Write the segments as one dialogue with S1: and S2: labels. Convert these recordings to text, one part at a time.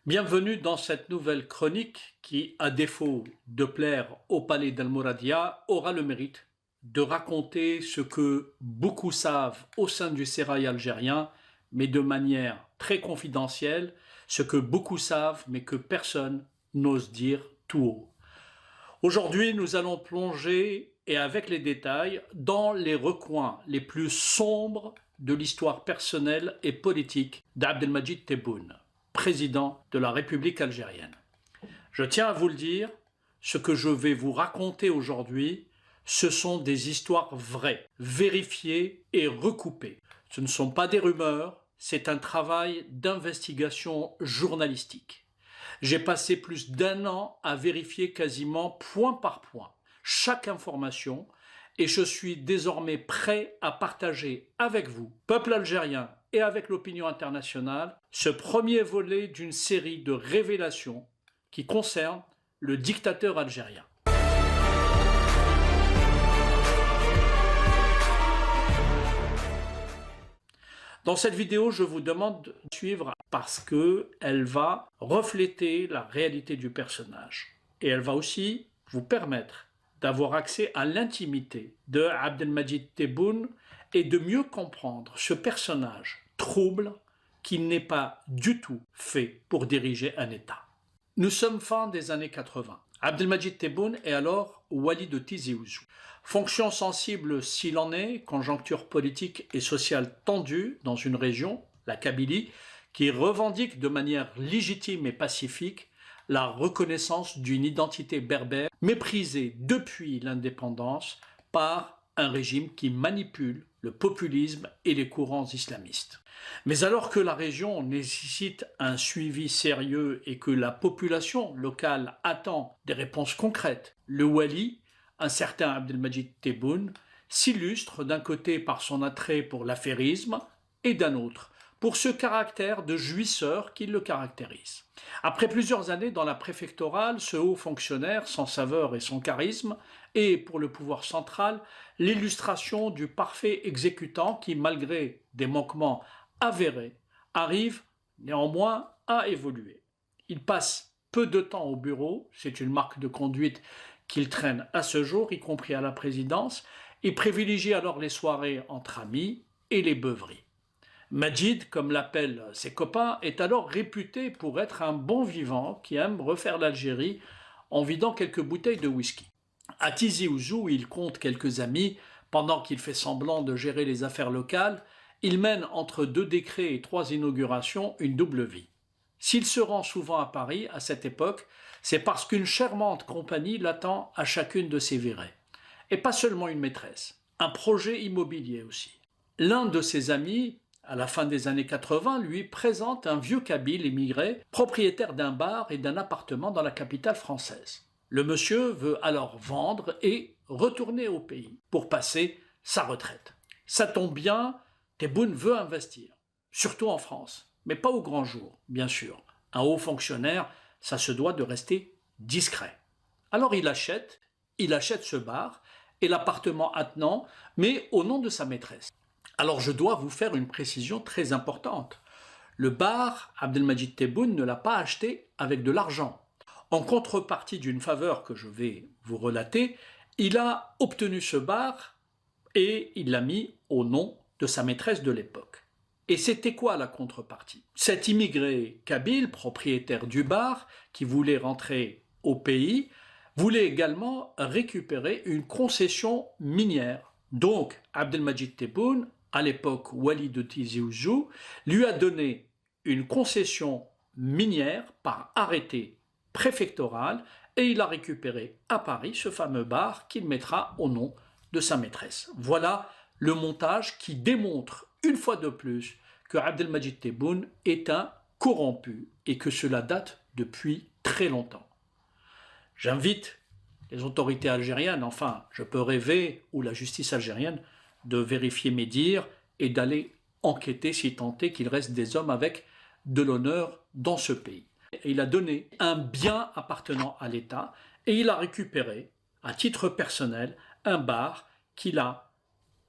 S1: Bienvenue dans cette nouvelle chronique qui, à défaut de plaire au palais d'Al-Mouradia, aura le mérite de raconter ce que beaucoup savent au sein du sérail algérien, mais de manière très confidentielle, ce que beaucoup savent mais que personne n'ose dire tout haut. Aujourd'hui, nous allons plonger, et avec les détails, dans les recoins les plus sombres de l'histoire personnelle et politique d'Abdelmadjid Tebboune, président de la République algérienne. Je tiens à vous le dire, ce que je vais vous raconter aujourd'hui, ce sont des histoires vraies, vérifiées et recoupées. Ce ne sont pas des rumeurs, c'est un travail d'investigation journalistique. J'ai passé plus d'un an à vérifier quasiment point par point chaque information et je suis désormais prêt à partager avec vous, peuple algérien et avec l'opinion internationale, ce premier volet d'une série de révélations qui concerne le dictateur algérien. Dans cette vidéo, je vous demande de suivre parce qu'elle va refléter la réalité du personnage. Et elle va aussi vous permettre d'avoir accès à l'intimité de Abdelmadjid Tebboune et de mieux comprendre ce personnage trouble qui n'est pas du tout fait pour diriger un État. Nous sommes fin des années 80. Abdelmadjid Tebboune est alors wali de Tizi Ouzou. Fonction sensible s'il en est, conjoncture politique et sociale tendue dans une région, la Kabylie, qui revendique de manière légitime et pacifique la reconnaissance d'une identité berbère méprisée depuis l'indépendance par un régime qui manipule le populisme et les courants islamistes. Mais alors que la région nécessite un suivi sérieux et que la population locale attend des réponses concrètes, le wali, un certain Abdelmadjid Tebboune, s'illustre d'un côté par son attrait pour l'affairisme et d'un autre pour ce caractère de jouisseur qui le caractérise. Après plusieurs années dans la préfectorale, ce haut fonctionnaire sans saveur et sans charisme est pour le pouvoir central l'illustration du parfait exécutant qui, malgré des manquements avérés, arrive néanmoins à évoluer. Il passe peu de temps au bureau, c'est une marque de conduite qu'il traîne à ce jour, y compris à la présidence. Il privilégie alors les soirées entre amis et les beuveries. Majid, comme l'appellent ses copains, est alors réputé pour être un bon vivant qui aime refaire l'Algérie en vidant quelques bouteilles de whisky. À Tizi Ouzou, il compte quelques amis. Pendant qu'il fait semblant de gérer les affaires locales, il mène entre 2 décrets et 3 inaugurations une double vie. S'il se rend souvent à Paris à cette époque, c'est parce qu'une charmante compagnie l'attend à chacune de ses virées. Et pas seulement une maîtresse, un projet immobilier aussi. L'un de ses amis, à la fin des années 80, lui présente un vieux kabyle émigré, propriétaire d'un bar et d'un appartement dans la capitale française. Le monsieur veut alors vendre et retourner au pays pour passer sa retraite. Ça tombe bien, Tebboune veut investir, surtout en France, mais pas au grand jour, bien sûr. Un haut fonctionnaire, ça se doit de rester discret. Alors il achète ce bar et l'appartement attenant, mais au nom de sa maîtresse. Alors je dois vous faire une précision très importante. Le bar, Abdelmadjid Tebboune ne l'a pas acheté avec de l'argent. En contrepartie d'une faveur que je vais vous relater, il a obtenu ce bar et il l'a mis au nom de sa maîtresse de l'époque. Et c'était quoi la contrepartie? Cet immigré kabyle, propriétaire du bar, qui voulait rentrer au pays, voulait également récupérer une concession minière. Donc Abdelmadjid Tebboune, à l'époque wali de Tizi Ouzou, lui a donné une concession minière par arrêté préfectoral et il a récupéré à Paris ce fameux bar qu'il mettra au nom de sa maîtresse. Voilà le montage qui démontre une fois de plus que Abdelmadjid Tebboune est un corrompu et que cela date depuis très longtemps. J'invite les autorités algériennes, enfin je peux rêver, ou la justice algérienne, de vérifier mes dires et d'aller enquêter si tant est qu'il reste des hommes avec de l'honneur dans ce pays. Et il a donné un bien appartenant à l'État et il a récupéré, à titre personnel, un bar qu'il a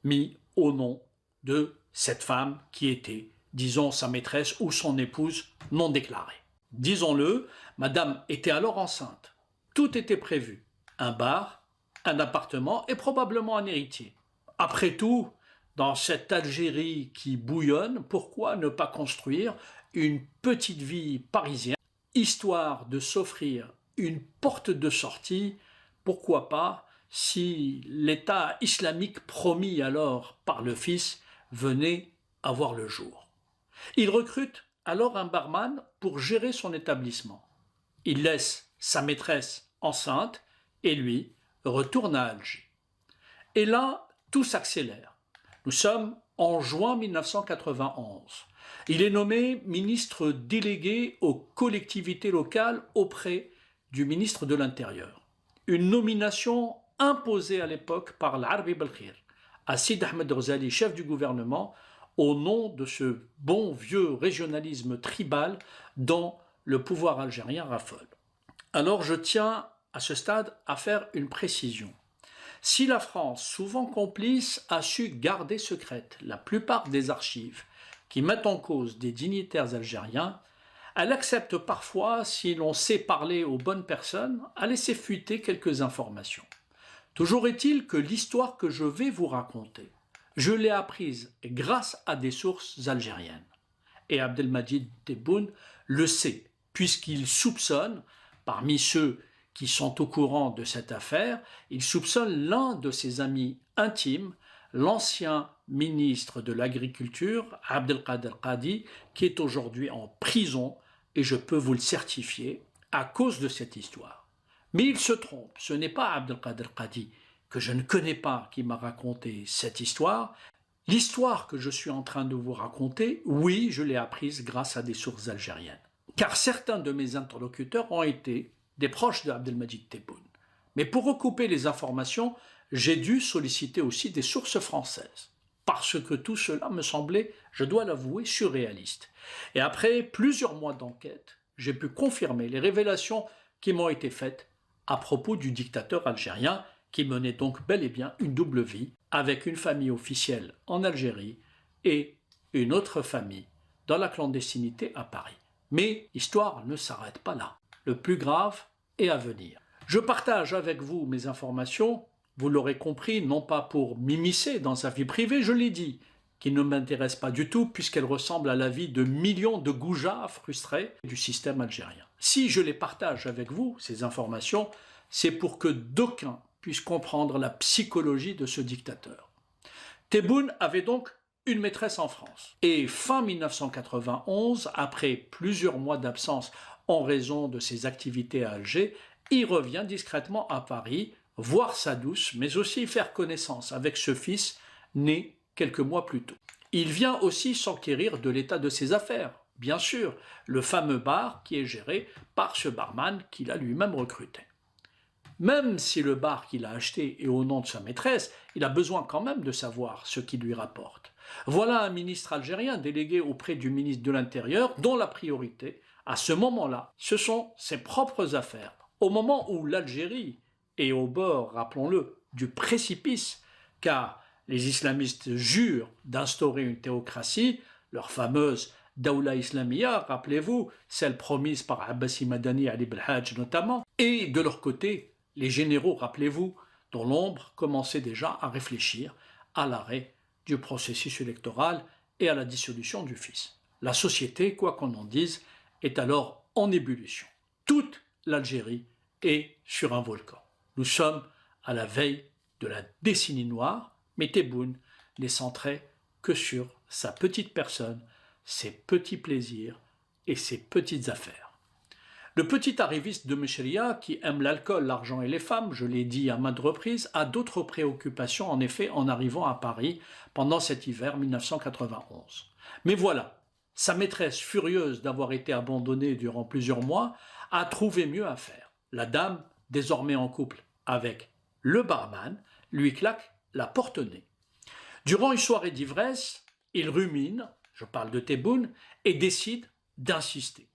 S1: mis au nom de cette femme qui était, disons, sa maîtresse ou son épouse non déclarée. Disons-le, madame était alors enceinte. Tout était prévu. Un bar, un appartement et probablement un héritier. Après tout, dans cette Algérie qui bouillonne, pourquoi ne pas construire une petite vie parisienne, histoire de s'offrir une porte de sortie, pourquoi pas, si l'État islamique promis alors par le fils venait à voir le jour. Il recrute alors un barman pour gérer son établissement. Il laisse sa maîtresse enceinte et lui retourne à Alger. Et là, tout s'accélère. Nous sommes en juin 1991. Il est nommé ministre délégué aux collectivités locales auprès du ministre de l'Intérieur. Une nomination imposée à l'époque par l'Arbi Belkhir, à Sid Ahmed Ghazali, chef du gouvernement, au nom de ce bon vieux régionalisme tribal dont le pouvoir algérien raffole. Alors je tiens à ce stade à faire une précision. Si la France, souvent complice, a su garder secrète la plupart des archives qui mettent en cause des dignitaires algériens, elle accepte parfois, si l'on sait parler aux bonnes personnes, à laisser fuiter quelques informations. Toujours est-il que l'histoire que je vais vous raconter, je l'ai apprise grâce à des sources algériennes. Et Abdelmadjid Tebboune le sait, puisqu'il soupçonne, parmi ceux qui sont au courant de cette affaire, il soupçonne l'un de ses amis intimes, l'ancien ministre de l'Agriculture, Abdelkader Kadi, qui est aujourd'hui en prison, et je peux vous le certifier, à cause de cette histoire. Mais il se trompe, ce n'est pas Abdelkader Kadi, que je ne connais pas, qui m'a raconté cette histoire. L'histoire que je suis en train de vous raconter, oui, je l'ai apprise grâce à des sources algériennes. Car certains de mes interlocuteurs ont été des proches de Abdelmadjid Tebboune. Mais pour recouper les informations, j'ai dû solliciter aussi des sources françaises. Parce que tout cela me semblait, je dois l'avouer, surréaliste. Et après plusieurs mois d'enquête, j'ai pu confirmer les révélations qui m'ont été faites à propos du dictateur algérien qui menait donc bel et bien une double vie avec une famille officielle en Algérie et une autre famille dans la clandestinité à Paris. Mais l'histoire ne s'arrête pas là. Le plus grave est à venir. Je partage avec vous mes informations, vous l'aurez compris, non pas pour m'immiscer dans sa vie privée, je l'ai dit, qui ne m'intéresse pas du tout puisqu'elle ressemble à la vie de millions de goujats frustrés du système algérien. Si je les partage avec vous, ces informations, c'est pour que d'aucuns puissent comprendre la psychologie de ce dictateur. Tebboune avait donc une maîtresse en France. Et fin 1991, après plusieurs mois d'absence en raison de ses activités à Alger, il revient discrètement à Paris, voir sa douce, mais aussi faire connaissance avec ce fils né quelques mois plus tôt. Il vient aussi s'enquérir de l'état de ses affaires, bien sûr, le fameux bar qui est géré par ce barman qu'il a lui-même recruté. Même si le bar qu'il a acheté est au nom de sa maîtresse, il a besoin quand même de savoir ce qu'il lui rapporte. Voilà un ministre algérien délégué auprès du ministre de l'Intérieur dont la priorité, à ce moment-là, ce sont ses propres affaires. Au moment où l'Algérie est au bord, rappelons-le, du précipice, car les islamistes jurent d'instaurer une théocratie, leur fameuse Daoula Islamia, rappelez-vous, celle promise par Abbasi Madani Ali Belhadj notamment, et de leur côté, les généraux, rappelez-vous, dont l'ombre commençait déjà à réfléchir à l'arrêt du processus électoral et à la dissolution du fils. La société, quoi qu'on en dise, est alors en ébullition. Toute l'Algérie est sur un volcan. Nous sommes à la veille de la décennie noire, mais Tebboune n'est centré que sur sa petite personne, ses petits plaisirs et ses petites affaires. Le petit arriviste de Mechria, qui aime l'alcool, l'argent et les femmes, je l'ai dit à maintes reprises, a d'autres préoccupations en effet en arrivant à Paris pendant cet hiver 1991. Mais voilà, sa maîtresse, furieuse d'avoir été abandonnée durant plusieurs mois, a trouvé mieux à faire. La dame, désormais en couple avec le barman, lui claque la porte au nez. Durant une soirée d'ivresse, il rumine, je parle de Tebboune, et décide d'insister.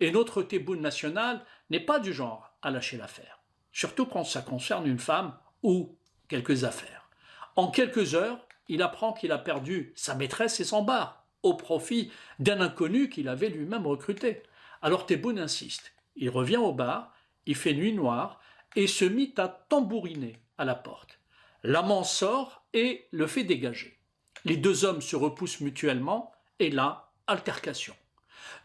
S1: Et notre Tebboune national n'est pas du genre à lâcher l'affaire, surtout quand ça concerne une femme ou quelques affaires. En quelques heures, il apprend qu'il a perdu sa maîtresse et son bar, au profit d'un inconnu qu'il avait lui-même recruté. Alors Tebboune insiste. Il revient au bar, il fait nuit noire et se mit à tambouriner à la porte. L'amant sort et le fait dégager. Les deux hommes se repoussent mutuellement et là, altercation.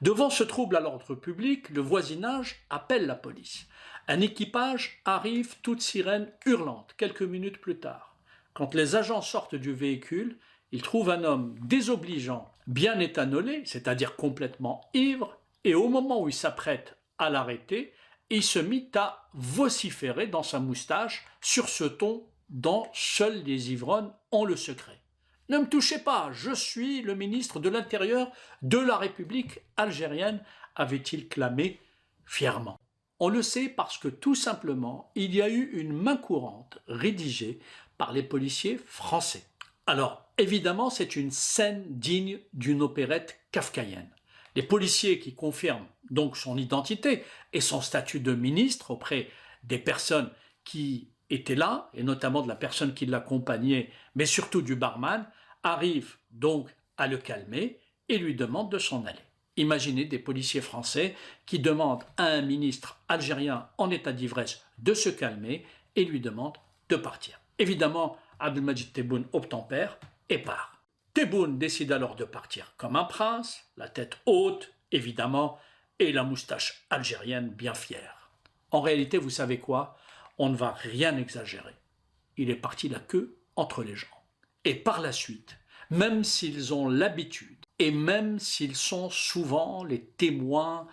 S1: Devant ce trouble à l'ordre public, le voisinage appelle la police. Un équipage arrive, toute sirène hurlante, quelques minutes plus tard. Quand les agents sortent du véhicule, ils trouvent un homme désobligeant, bien éthanolé, c'est-à-dire complètement ivre, et au moment où il s'apprête à l'arrêter, il se mit à vociférer dans sa moustache sur ce ton dont seuls les ivrognes ont le secret. « Ne me touchez pas, je suis le ministre de l'Intérieur de la République algérienne », avait-il clamé fièrement. On le sait parce que tout simplement, il y a eu une main courante rédigée par les policiers français. Alors, évidemment, c'est une scène digne d'une opérette kafkaïenne. Les policiers qui confirment donc son identité et son statut de ministre auprès des personnes qui étaient là, et notamment de la personne qui l'accompagnait, mais surtout du barman, arrivent donc à le calmer et lui demandent de s'en aller. Imaginez des policiers français qui demandent à un ministre algérien en état d'ivresse de se calmer et lui demandent de partir. Évidemment, Abdelmadjid Tebboune obtempère et part. Tebboune décide alors de partir comme un prince, la tête haute, évidemment, et la moustache algérienne bien fière. En réalité, vous savez quoi? On ne va rien exagérer. Il est parti la queue entre les jambes. Et par la suite, même s'ils ont l'habitude, et même s'ils sont souvent les témoins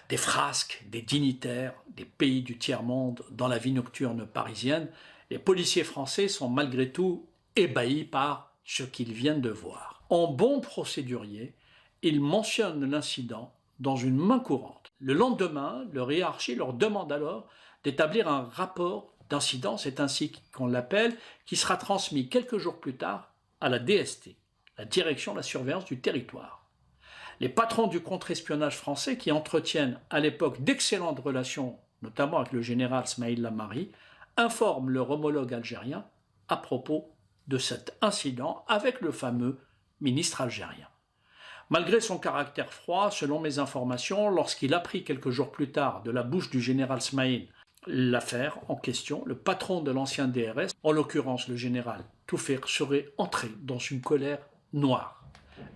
S1: des frasques, des dignitaires, des pays du tiers-monde dans la vie nocturne parisienne, les policiers français sont malgré tout ébahis par ce qu'ils viennent de voir. En bon procédurier, ils mentionnent l'incident dans une main courante. Le lendemain, leur hiérarchie leur demande alors d'établir un rapport d'incident, c'est ainsi qu'on l'appelle, qui sera transmis quelques jours plus tard à la DST, la Direction de la surveillance du territoire. Les patrons du contre-espionnage français, qui entretiennent à l'époque d'excellentes relations, notamment avec le général Smaïl Lamari, informent leur homologue algérien à propos de cet incident avec le fameux ministre algérien. Malgré son caractère froid, selon mes informations, lorsqu'il apprit quelques jours plus tard de la bouche du général Smaïl l'affaire en question, le patron de l'ancien DRS, en l'occurrence le général Touffer, serait entré dans une colère noire.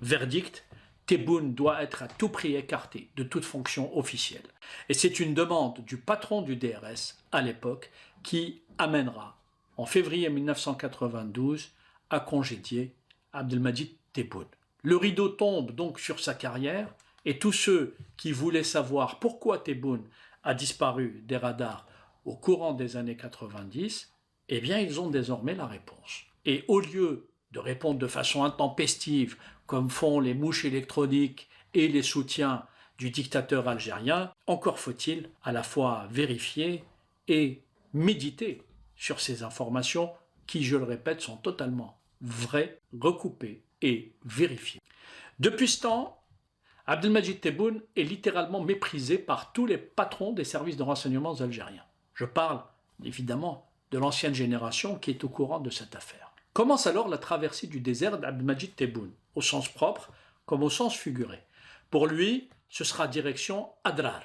S1: Verdict, Tebboune doit être à tout prix écarté de toute fonction officielle. Et c'est une demande du patron du DRS à l'époque qui amènera, en février 1992, à congédier Abdelmadjid Tebboune. Le rideau tombe donc sur sa carrière et tous ceux qui voulaient savoir pourquoi Tebboune a disparu des radars au courant des années 90, eh bien ils ont désormais la réponse. Et au lieu de répondre de façon intempestive, comme font les mouches électroniques et les soutiens du dictateur algérien, encore faut-il à la fois vérifier et méditer sur ces informations qui, je le répète, sont totalement vraies, recoupées et vérifiées. Depuis ce temps, Abdelmadjid Tebboune est littéralement méprisé par tous les patrons des services de renseignement algériens. Je parle évidemment de l'ancienne génération qui est au courant de cette affaire. Commence alors la traversée du désert d'Abdelmadjid Tebboune, au sens propre comme au sens figuré. Pour lui, ce sera direction Adrar.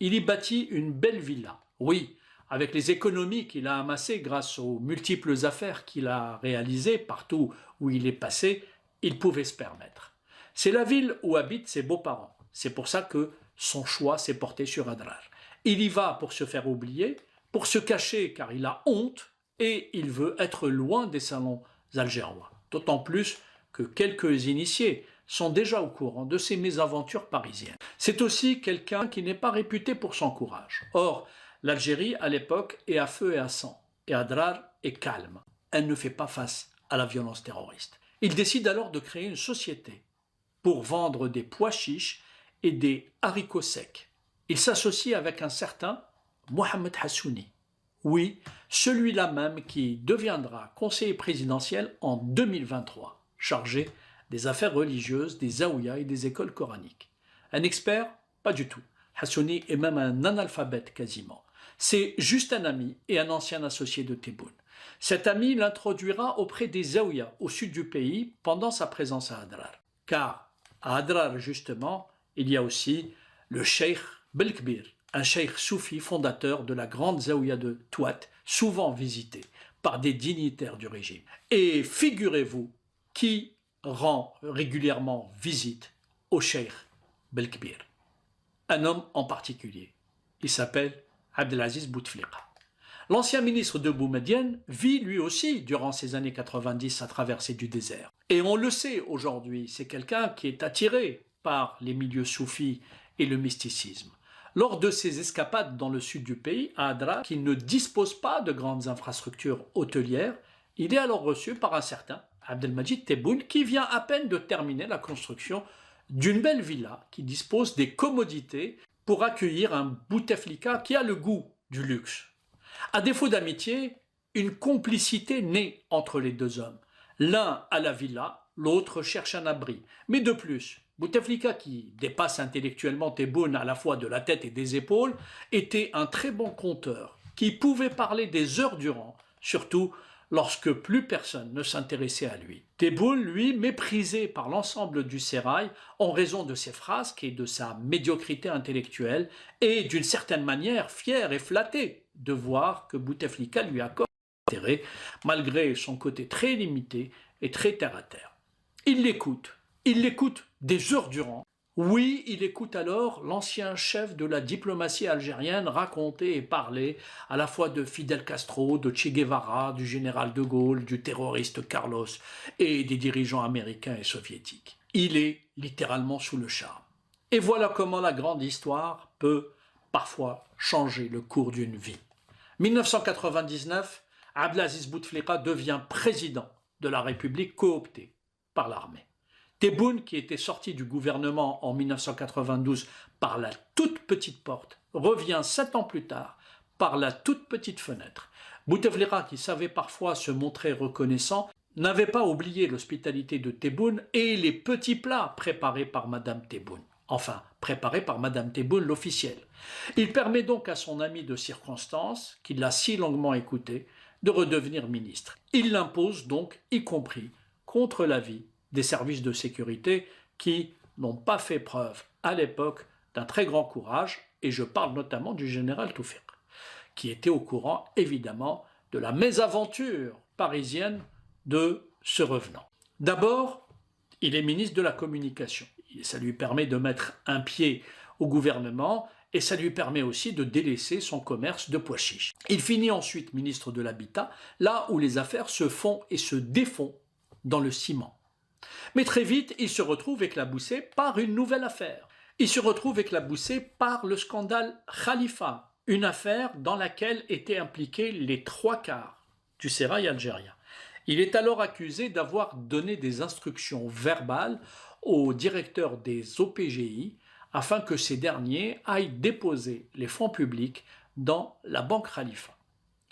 S1: Il y bâtit une belle villa. Oui, avec les économies qu'il a amassées grâce aux multiples affaires qu'il a réalisées partout où il est passé, il pouvait se permettre. C'est la ville où habitent ses beaux-parents. C'est pour ça que son choix s'est porté sur Adrar. Il y va pour se faire oublier, pour se cacher car il a honte et il veut être loin des salons algérois. D'autant plus que quelques initiés sont déjà au courant de ces mésaventures parisiennes. C'est aussi quelqu'un qui n'est pas réputé pour son courage. Or, l'Algérie à l'époque est à feu et à sang, et Adrar est calme. Elle ne fait pas face à la violence terroriste. Il décide alors de créer une société pour vendre des pois chiches et des haricots secs. Il s'associe avec un certain Mohamed Hassouni. Oui, celui-là même qui deviendra conseiller présidentiel en 2023, chargé des affaires religieuses, des zaouïas et des écoles coraniques. Un expert? Pas du tout. Hassouni est même un analphabète quasiment. C'est juste un ami et un ancien associé de Tebboune. Cet ami l'introduira auprès des zaouïas au sud du pays pendant sa présence à Adrar. Car à Adrar, justement, il y a aussi le cheikh Belkbir, un cheikh soufi fondateur de la grande zaouïa de Touat, souvent visité par des dignitaires du régime. Et figurez-vous qui rend régulièrement visite au cheikh Belkbir. Un homme en particulier. Il s'appelle Abdelaziz Bouteflika. L'ancien ministre de Boumedienne vit lui aussi durant ces années 90 à traverser du désert. Et on le sait aujourd'hui, c'est quelqu'un qui est attiré par les milieux soufis et le mysticisme. Lors de ses escapades dans le sud du pays, à Adra, qui ne dispose pas de grandes infrastructures hôtelières, il est alors reçu par un certain Abdelmajid Tebboune qui vient à peine de terminer la construction d'une belle villa qui dispose des commodités pour accueillir un Bouteflika qui a le goût du luxe. À défaut d'amitié, une complicité naît entre les deux hommes. L'un a la villa, l'autre cherche un abri. Mais de plus, Bouteflika, qui dépasse intellectuellement Tebboune à la fois de la tête et des épaules, était un très bon conteur, qui pouvait parler des heures durant, surtout lorsque plus personne ne s'intéressait à lui. Tebboune, lui, méprisé par l'ensemble du sérail en raison de ses frasques et de sa médiocrité intellectuelle, et d'une certaine manière fier et flatté de voir que Bouteflika lui accorde intérêt, malgré son côté très limité et très terre-à-terre. Il l'écoute des heures durant. Oui, il écoute alors l'ancien chef de la diplomatie algérienne raconter et parler à la fois de Fidel Castro, de Che Guevara, du général de Gaulle, du terroriste Carlos et des dirigeants américains et soviétiques. Il est littéralement sous le charme. Et voilà comment la grande histoire peut parfois changer le cours d'une vie. 1999, Abdelaziz Bouteflika devient président de la République coopté par l'armée. Tebboune, qui était sorti du gouvernement en 1992 par la toute petite porte, revient 7 ans plus tard par la toute petite fenêtre. Bouteflika, qui savait parfois se montrer reconnaissant, n'avait pas oublié l'hospitalité de Tebboune et les petits plats préparés par Madame Tebboune. Enfin, préparés par Madame Tebboune, l'officielle. Il permet donc à son ami de circonstance, qui l'a si longuement écouté, de redevenir ministre. Il l'impose donc, y compris contre l'avis des services de sécurité qui n'ont pas fait preuve à l'époque d'un très grand courage, et je parle notamment du général Toufiq, qui était au courant évidemment de la mésaventure parisienne de ce revenant. D'abord, il est ministre de la Communication. Ça lui permet de mettre un pied au gouvernement et ça lui permet aussi de délaisser son commerce de pois chiches. Il finit ensuite ministre de l'Habitat, là où les affaires se font et se défont dans le ciment. Mais très vite, il se retrouve éclaboussé par une nouvelle affaire. Il se retrouve éclaboussé par le scandale Khalifa, une affaire dans laquelle étaient impliqués les 3/4 du sérail algérien. Il est alors accusé d'avoir donné des instructions verbales au directeur des OPGI afin que ces derniers aillent déposer les fonds publics dans la banque Khalifa.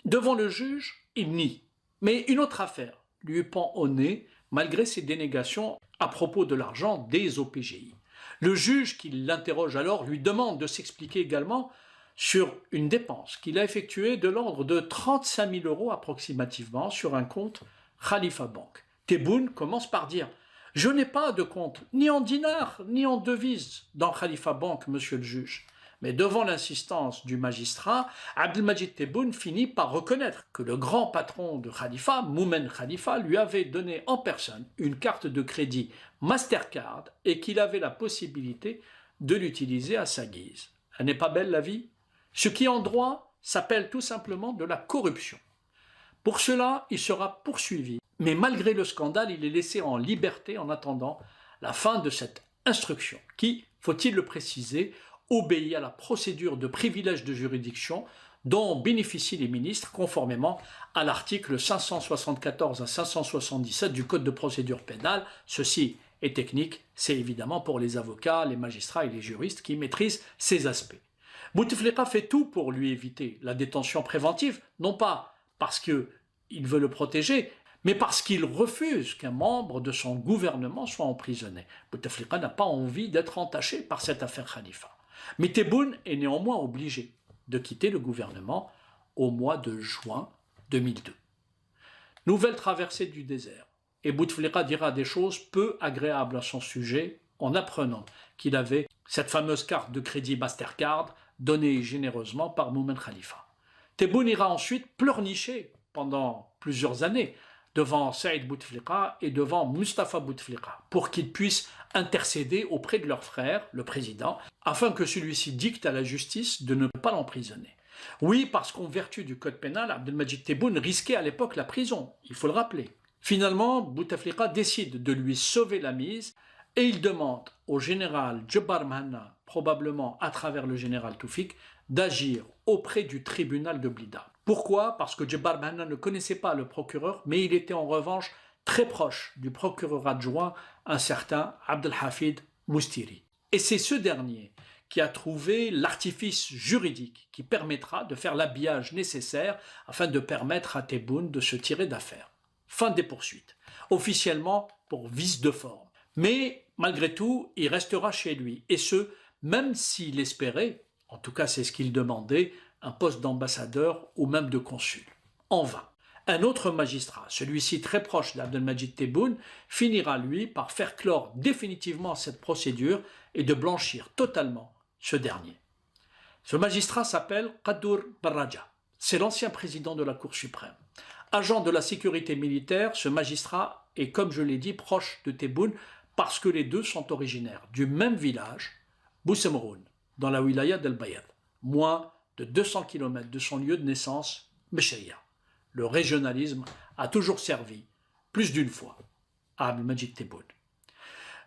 S1: Devant le juge, il nie. Mais une autre affaire lui pend au nez malgré ses dénégations à propos de l'argent des OPGI. Le juge qui l'interroge alors lui demande de s'expliquer également sur une dépense qu'il a effectuée de l'ordre de 35 000 € approximativement sur un compte Khalifa Bank. Tebboune commence par dire « Je n'ai pas de compte, ni en dinars, ni en devises dans Khalifa Bank, monsieur le juge ». Mais devant l'insistance du magistrat, Abdelmajid Tebboune finit par reconnaître que le grand patron de Khalifa, Moumen Khalifa, lui avait donné en personne une carte de crédit Mastercard et qu'il avait la possibilité de l'utiliser à sa guise. Elle n'est pas belle la vie? Ce qui en droit s'appelle tout simplement de la corruption. Pour cela, il sera poursuivi. Mais malgré le scandale, il est laissé en liberté en attendant la fin de cette instruction qui, faut-il le préciser, obéit à la procédure de privilège de juridiction dont bénéficient les ministres conformément à l'article 574 à 577 du Code de procédure pénale. Ceci est technique, c'est évidemment pour les avocats, les magistrats et les juristes qui maîtrisent ces aspects. Bouteflika fait tout pour lui éviter la détention préventive, non pas parce qu'il veut le protéger, mais parce qu'il refuse qu'un membre de son gouvernement soit emprisonné. Bouteflika n'a pas envie d'être entaché par cette affaire Khalifa. Mais Tebboune est néanmoins obligé de quitter le gouvernement au mois de juin 2002. Nouvelle traversée du désert. Et Bouteflika dira des choses peu agréables à son sujet en apprenant qu'il avait cette fameuse carte de crédit Mastercard donnée généreusement par Moumen Khalifa. Tebboune ira ensuite pleurnicher pendant plusieurs années devant Saïd Bouteflika et devant Mustapha Bouteflika pour qu'ils puissent intercéder auprès de leur frère, le président, afin que celui-ci dicte à la justice de ne pas l'emprisonner. Oui, parce qu'en vertu du code pénal, Abdelmadjid Tebboune risquait à l'époque la prison, il faut le rappeler. Finalement, Bouteflika décide de lui sauver la mise et il demande au général Djebar Mahanna, probablement à travers le général Toufik, d'agir auprès du tribunal de Blida. Pourquoi? Parce que Djebar Mahanna ne connaissait pas le procureur, mais il était en revanche très proche du procureur adjoint, un certain Abdelhafid Moustiri. Et c'est ce dernier qui a trouvé l'artifice juridique qui permettra de faire l'habillage nécessaire afin de permettre à Tebboune de se tirer d'affaire. Fin des poursuites, officiellement pour vice de forme. Mais malgré tout, il restera chez lui, et ce, même s'il espérait, en tout cas c'est ce qu'il demandait, un poste d'ambassadeur ou même de consul. En vain. Un autre magistrat, celui-ci très proche d'Abdelmadjid Tebboune, finira lui par faire clore définitivement cette procédure et de blanchir totalement ce dernier. Ce magistrat s'appelle Qadour Barraja. C'est l'ancien président de la Cour suprême. Agent de la sécurité militaire, ce magistrat est, comme je l'ai dit, proche de Tebboune parce que les deux sont originaires du même village, Boussemroun, dans la wilaya d'El Bayad, moins de 200 km de son lieu de naissance, Méchaya. Le régionalisme a toujours servi, plus d'une fois, à Abdelmadjid Tebboune.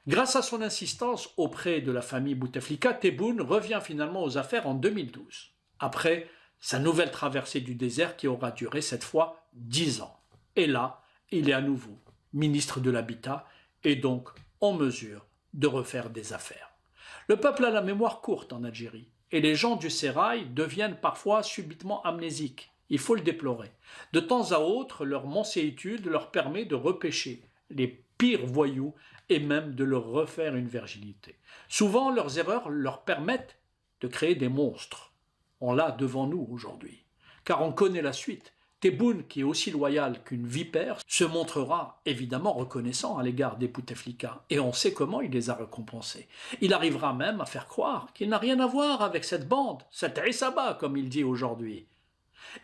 S1: Grâce à son insistance auprès de la famille Bouteflika, Tebboune revient finalement aux affaires en 2012, après sa nouvelle traversée du désert qui aura duré cette fois 10 ans. Et là, il est à nouveau ministre de l'Habitat et donc en mesure de refaire des affaires. Le peuple a la mémoire courte en Algérie et les gens du sérail deviennent parfois subitement amnésiques. Il faut le déplorer. De temps à autre, leur manséitude leur permet de repêcher les pires voyous et même de leur refaire une virginité. Souvent, leurs erreurs leur permettent de créer des monstres. On l'a devant nous aujourd'hui. Car on connaît la suite. Tebboune, qui est aussi loyal qu'une vipère, se montrera évidemment reconnaissant à l'égard des Bouteflika, et on sait comment il les a récompensés. Il arrivera même à faire croire qu'il n'a rien à voir avec cette bande, cette Issaba, comme il dit aujourd'hui.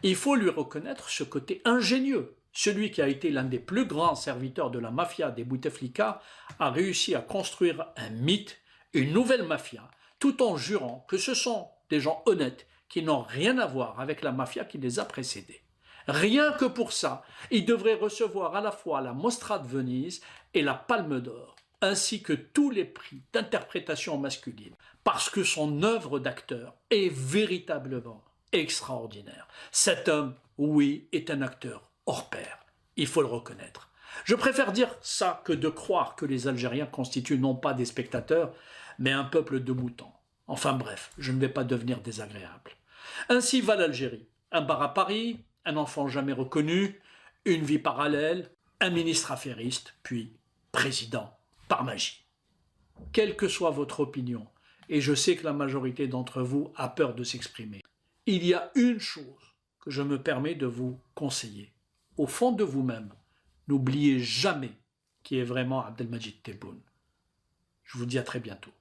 S1: Il faut lui reconnaître ce côté ingénieux. Celui qui a été l'un des plus grands serviteurs de la mafia des Bouteflika a réussi à construire un mythe, une nouvelle mafia, tout en jurant que ce sont des gens honnêtes qui n'ont rien à voir avec la mafia qui les a précédés. Rien que pour ça, il devrait recevoir à la fois la Mostra de Venise et la Palme d'Or, ainsi que tous les prix d'interprétation masculine, parce que son œuvre d'acteur est véritablement extraordinaire. Cet homme, oui, est un acteur hors pair, il faut le reconnaître. Je préfère dire ça que de croire que les Algériens constituent non pas des spectateurs, mais un peuple de moutons. Enfin bref, je ne vais pas devenir désagréable. Ainsi va l'Algérie. Un bar à Paris, un enfant jamais reconnu, une vie parallèle, un ministre affairiste, puis président par magie. Quelle que soit votre opinion, et je sais que la majorité d'entre vous a peur de s'exprimer, il y a une chose que je me permets de vous conseiller. Au fond de vous-même, n'oubliez jamais qui est vraiment Abdelmadjid Tebboune. Je vous dis à très bientôt.